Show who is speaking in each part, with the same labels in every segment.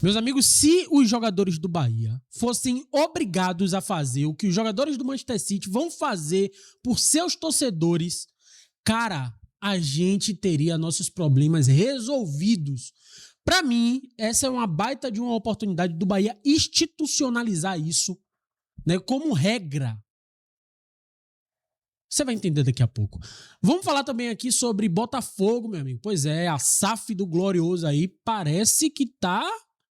Speaker 1: Meus amigos, se os jogadores do Bahia fossem obrigados a fazer o que os jogadores do Manchester City vão fazer por seus torcedores, cara, a gente teria nossos problemas resolvidos. Para mim, essa é uma baita de uma oportunidade do Bahia institucionalizar isso, né, como regra. Você vai entender daqui a pouco. Vamos falar também aqui sobre Botafogo, meu amigo. Pois é, a SAF do Glorioso aí parece que tá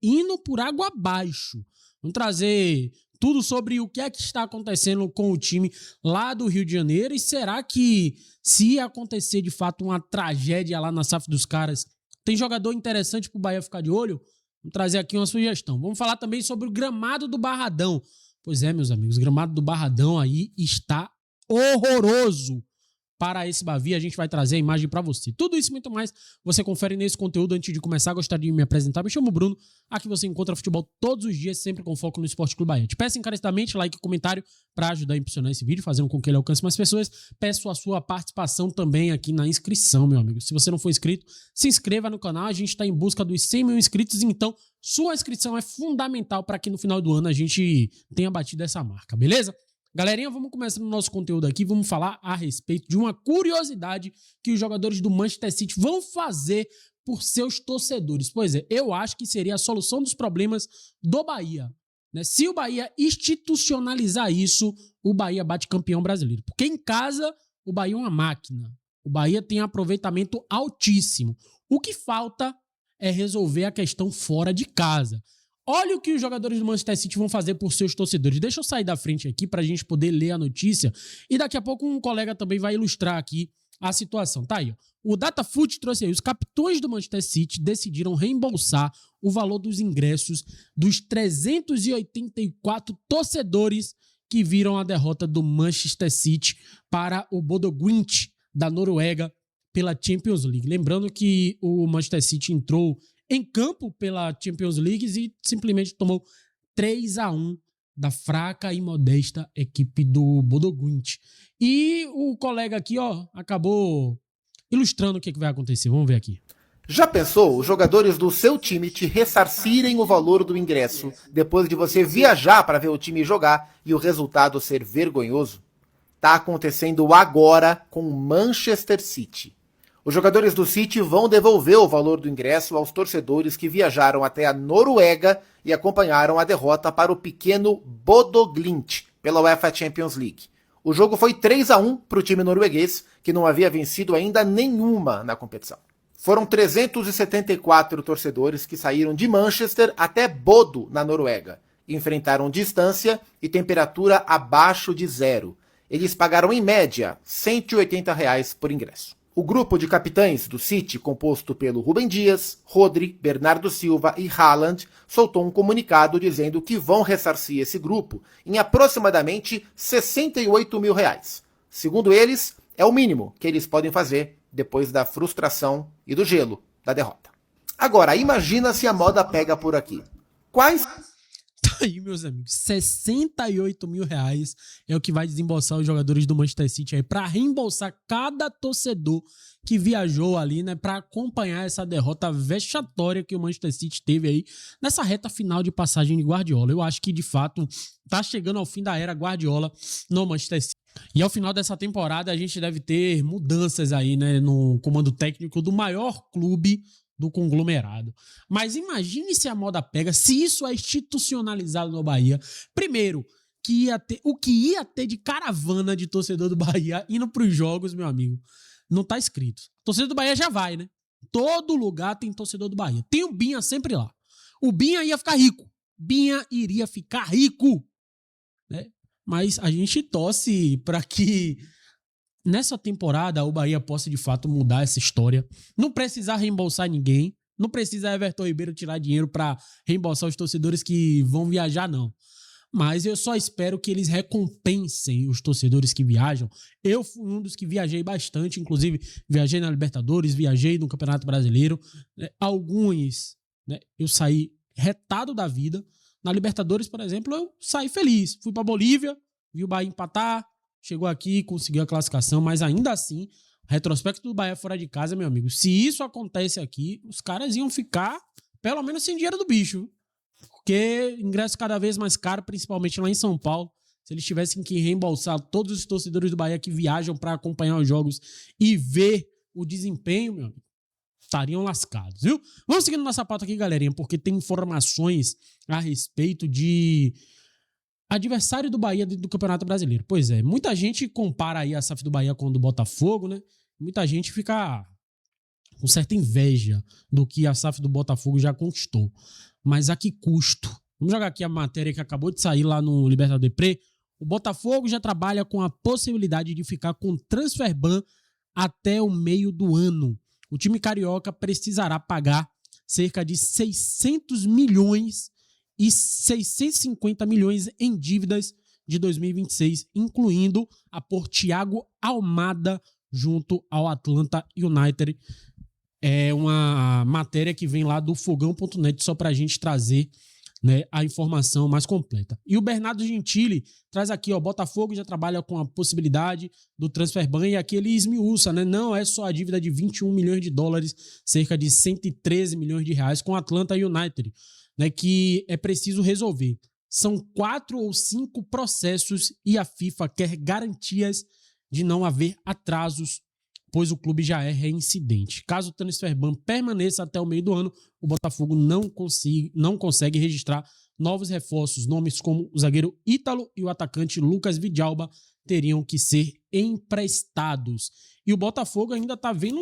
Speaker 1: indo por água abaixo. Vamos trazer tudo sobre o que é que está acontecendo com o time lá do Rio de Janeiro. E será que, se acontecer de fato uma tragédia lá na SAF dos caras, tem jogador interessante pro Bahia ficar de olho? Vamos trazer aqui uma sugestão. Vamos falar também sobre o gramado do Barradão. Pois é, meus amigos, o gramado do Barradão aí está horroroso para esse Bavi. A gente vai trazer a imagem para você. Tudo isso e muito mais você confere nesse conteúdo. Antes de começar, gostaria de me apresentar. Me chamo Bruno. Aqui você encontra futebol todos os dias, sempre com foco no Esporte Clube Bahia. Te peço encarecidamente like e comentário para ajudar a impulsionar esse vídeo, fazendo com que ele alcance mais pessoas. Peço a sua participação também aqui na inscrição, meu amigo. Se você não for inscrito, se inscreva no canal. A gente está em busca dos 100 mil inscritos, então sua inscrição é fundamental para que no final do ano a gente tenha batido essa marca, beleza? Galerinha, vamos começar no nosso conteúdo aqui, vamos falar a respeito de uma curiosidade que os jogadores do Manchester City vão fazer por seus torcedores. Pois é, eu acho que seria a solução dos problemas do Bahia, né? Se o Bahia institucionalizar isso, o Bahia bate campeão brasileiro. Porque em casa, o Bahia é uma máquina. O Bahia tem aproveitamento altíssimo. O que falta é resolver a questão fora de casa. Olha o que os jogadores do Manchester City vão fazer por seus torcedores. Deixa eu sair da frente aqui para a gente poder ler a notícia. E daqui a pouco um colega também vai ilustrar aqui a situação. Tá aí, ó. O Datafoot trouxe aí. Os capitães do Manchester City decidiram reembolsar o valor dos ingressos dos 384 torcedores que viram a derrota do Manchester City para o Bodo Glimt da Noruega pela Champions League. Lembrando que o Manchester City entrou em campo pela Champions League e simplesmente tomou 3-1 da fraca e modesta equipe do Bodo Glimt. E o colega aqui, ó, acabou ilustrando o que vai acontecer. Vamos ver aqui.
Speaker 2: Já pensou os jogadores do seu time te ressarcirem o valor do ingresso depois de você viajar para ver o time jogar e o resultado ser vergonhoso? Tá acontecendo agora com o Manchester City. Os jogadores do City vão devolver o valor do ingresso aos torcedores que viajaram até a Noruega e acompanharam a derrota para o pequeno Bodo Glimt pela UEFA Champions League. O jogo foi 3-1 para o time norueguês, que não havia vencido ainda nenhuma na competição. Foram 374 torcedores que saíram de Manchester até Bodo, na Noruega. Enfrentaram distância e temperatura abaixo de zero. Eles pagaram em média R$ 180 por ingresso. O grupo de capitães do City, composto pelo Rúben Dias, Rodri, Bernardo Silva e Haaland, soltou um comunicado dizendo que vão ressarcir esse grupo em aproximadamente R$ 68 mil. Segundo eles, é o mínimo que eles podem fazer depois da frustração e do gelo da derrota. Agora, imagina se a moda pega por aqui. Quais...
Speaker 1: Tá aí, meus amigos, 68 mil reais é o que vai desembolsar os jogadores do Manchester City aí para reembolsar cada torcedor que viajou ali, né, para acompanhar essa derrota vexatória que o Manchester City teve aí nessa reta final de passagem de Guardiola. Eu acho que, de fato, tá chegando ao fim da era Guardiola no Manchester City. E ao final dessa temporada a gente deve ter mudanças aí, né, no comando técnico do maior clube do conglomerado. Mas imagine se a moda pega, se isso é institucionalizado no Bahia. Primeiro, o que ia ter de caravana de torcedor do Bahia indo para os jogos, meu amigo, não tá escrito. Torcedor do Bahia já vai, né? Todo lugar tem torcedor do Bahia. Tem o Binha sempre lá. O Binha ia ficar rico. Binha iria ficar rico, né? Mas a gente torce para que nessa temporada o Bahia possa de fato mudar essa história, não precisar reembolsar ninguém, não precisa Everton Ribeiro tirar dinheiro para reembolsar os torcedores que vão viajar, não. Mas eu só espero que eles recompensem os torcedores que viajam. Eu fui um dos que viajei bastante, inclusive viajei na Libertadores, viajei no Campeonato Brasileiro. Alguns, né, eu saí retado da vida. Na Libertadores, por exemplo, eu saí feliz. Fui para Bolívia, vi o Bahia empatar, chegou aqui, conseguiu a classificação, mas ainda assim, retrospecto do Bahia fora de casa, meu amigo, se isso acontece aqui, os caras iam ficar pelo menos sem dinheiro do bicho. Porque ingresso cada vez mais caro, principalmente lá em São Paulo. Se eles tivessem que reembolsar todos os torcedores do Bahia que viajam para acompanhar os jogos e ver o desempenho, meu amigo, estariam lascados, viu? Vamos seguindo nossa pauta aqui, galerinha, porque tem informações a respeito de adversário do Bahia dentro do Campeonato Brasileiro. Pois é, muita gente compara aí a SAF do Bahia com a do Botafogo, né? Muita gente fica com certa inveja do que a SAF do Botafogo já conquistou. Mas a que custo? Vamos jogar aqui a matéria que acabou de sair lá no Libertador Depre. O Botafogo já trabalha com a possibilidade de ficar com transfer ban até o meio do ano. O time carioca precisará pagar cerca de 600 milhões e 650 milhões em dívidas de 2026, incluindo a por Thiago Almada junto ao Atlanta United. É uma matéria que vem lá do fogão.net só para a gente trazer, né, a informação mais completa. E o Bernardo Gentili traz aqui, ó, Botafogo já trabalha com a possibilidade do transfer ban e aqui ele esmiuça, né? Não é só a dívida de 21 milhões de dólares, cerca de 113 milhões de reais com o Atlanta United, né, que é preciso resolver. São 4 ou 5 processos e a FIFA quer garantias de não haver atrasos, pois o clube já é reincidente. Caso o transfer ban permaneça até o meio do ano, o Botafogo não consegue registrar novos reforços. Nomes como o zagueiro Ítalo e o atacante Lucas Vidalba teriam que ser emprestados. E o Botafogo ainda está vendo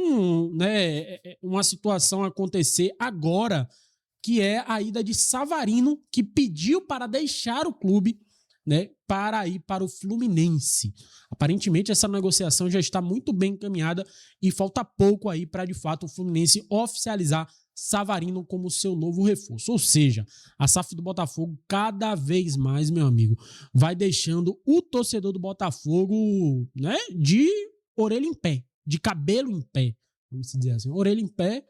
Speaker 1: uma situação acontecer agora, que é a ida de Savarino, que pediu para deixar o clube, né, para ir para o Fluminense. Aparentemente essa negociação já está muito bem encaminhada e falta pouco aí para de fato o Fluminense oficializar Savarino como seu novo reforço. Ou seja, a SAF do Botafogo cada vez mais, meu amigo, vai deixando o torcedor do Botafogo, né, de orelha em pé, de cabelo em pé, vamos dizer assim, orelha em pé,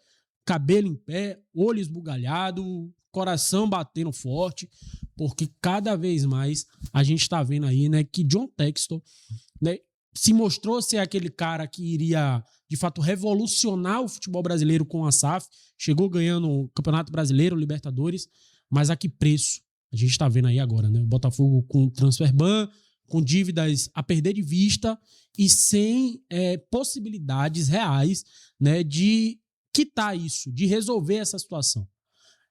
Speaker 1: cabelo em pé, olho esbugalhado, coração batendo forte, porque cada vez mais a gente está vendo aí, né, que John Textor, né, se mostrou ser aquele cara que iria, de fato, revolucionar o futebol brasileiro com a SAF, chegou ganhando o Campeonato Brasileiro, o Libertadores, mas a que preço? A gente está vendo aí agora, né, o Botafogo com transfer ban, com dívidas a perder de vista e sem possibilidades reais, né, de quitar isso, de resolver essa situação.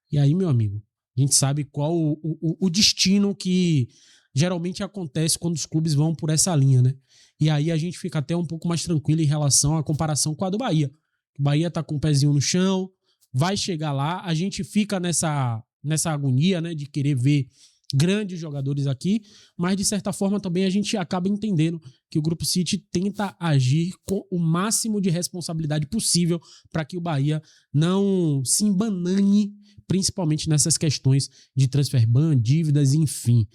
Speaker 1: E aí, meu amigo, a gente sabe qual o destino que geralmente acontece quando os clubes vão por essa linha, né? E aí a gente fica até um pouco mais tranquilo em relação à comparação com a do Bahia. O Bahia tá com o pezinho no chão, vai chegar lá, a gente fica nessa agonia, né, de querer ver grandes jogadores aqui, mas de certa forma também a gente acaba entendendo que o Grupo City tenta agir com o máximo de responsabilidade possível para que o Bahia não se embanane, principalmente nessas questões de transfer ban, dívidas, enfim.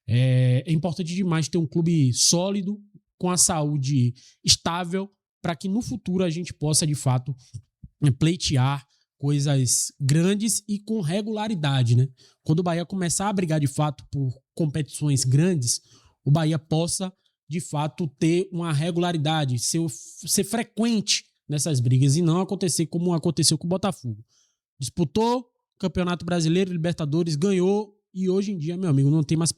Speaker 1: É importante demais ter um clube sólido, com a saúde estável, para que no futuro a gente possa, de fato, pleitear coisas grandes e com regularidade, né? Quando o Bahia começar a brigar, de fato, por competições grandes, o Bahia possa, de fato, ter uma regularidade, ser frequente nessas brigas e não acontecer como aconteceu com o Botafogo. Disputou Campeonato Brasileiro, Libertadores, ganhou e hoje em dia, meu amigo, não tem mais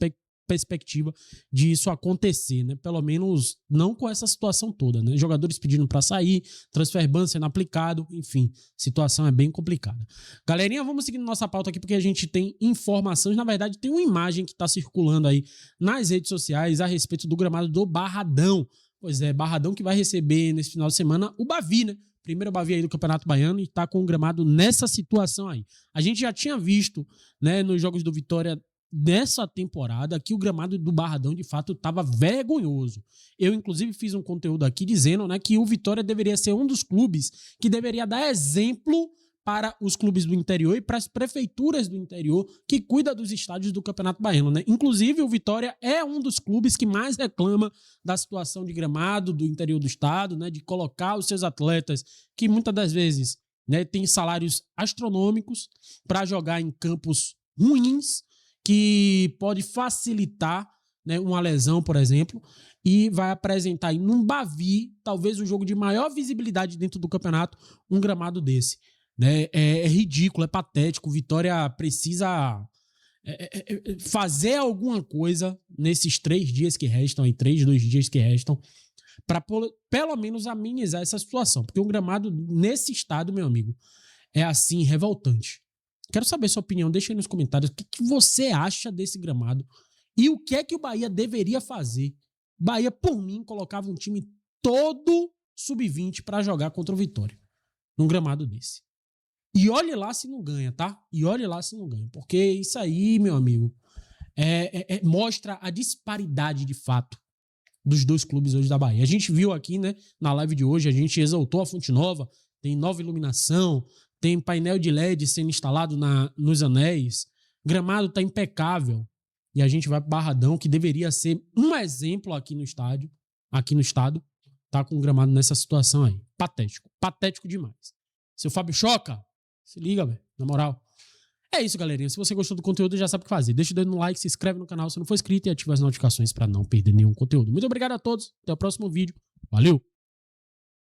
Speaker 1: perspectiva de isso acontecer, né? Pelo menos não com essa situação toda, né? Jogadores pedindo para sair, transfer ban sendo aplicado, enfim, situação é bem complicada. Galerinha, vamos seguindo nossa pauta aqui porque a gente tem informações, na verdade tem uma imagem que está circulando aí nas redes sociais a respeito do gramado do Barradão. Pois é, Barradão que vai receber nesse final de semana o Bavi, né? Primeiro Bavi aí do Campeonato Baiano e está com o gramado nessa situação aí. A gente já tinha visto, né, nos jogos do Vitória dessa temporada que o gramado do Barradão de fato estava vergonhoso. Eu inclusive fiz um conteúdo aqui dizendo, né, que o Vitória deveria ser um dos clubes que deveria dar exemplo para os clubes do interior e para as prefeituras do interior que cuidam dos estádios do Campeonato Baiano, né? Inclusive o Vitória é um dos clubes que mais reclama da situação de gramado do interior do estado, né, de colocar os seus atletas que muitas das vezes, né, têm salários astronômicos para jogar em campos ruins, que pode facilitar, né, uma lesão, por exemplo, e vai apresentar aí num Bavi, talvez o jogo de maior visibilidade dentro do campeonato, um gramado desse. né? É ridículo, é patético. Vitória precisa fazer alguma coisa nesses 3 dias que restam, aí 2 dias que restam, para pelo menos amenizar essa situação. Porque um gramado nesse estado, meu amigo, é assim, revoltante. Quero saber sua opinião, deixa aí nos comentários o que você acha desse gramado e o que é que o Bahia deveria fazer. Bahia, por mim, colocava um time todo sub-20 para jogar contra o Vitória, num gramado desse. E olhe lá se não ganha, tá? E olhe lá se não ganha. Porque isso aí, meu amigo, mostra a disparidade de fato dos 2 clubes hoje da Bahia. A gente viu aqui, né, na live de hoje, a gente exaltou a Fonte Nova, tem nova iluminação, tem painel de LED sendo instalado nos anéis, gramado tá impecável. E a gente vai pro Barradão, que deveria ser um exemplo aqui no estado, tá com o gramado nessa situação aí. Patético. Patético demais. Seu Fábio Choca, se liga, velho. Na moral. É isso, galerinha. Se você gostou do conteúdo, já sabe o que fazer. Deixa o dedo no like, se inscreve no canal se não for inscrito e ativa as notificações para não perder nenhum conteúdo. Muito obrigado a todos. Até o próximo vídeo. Valeu!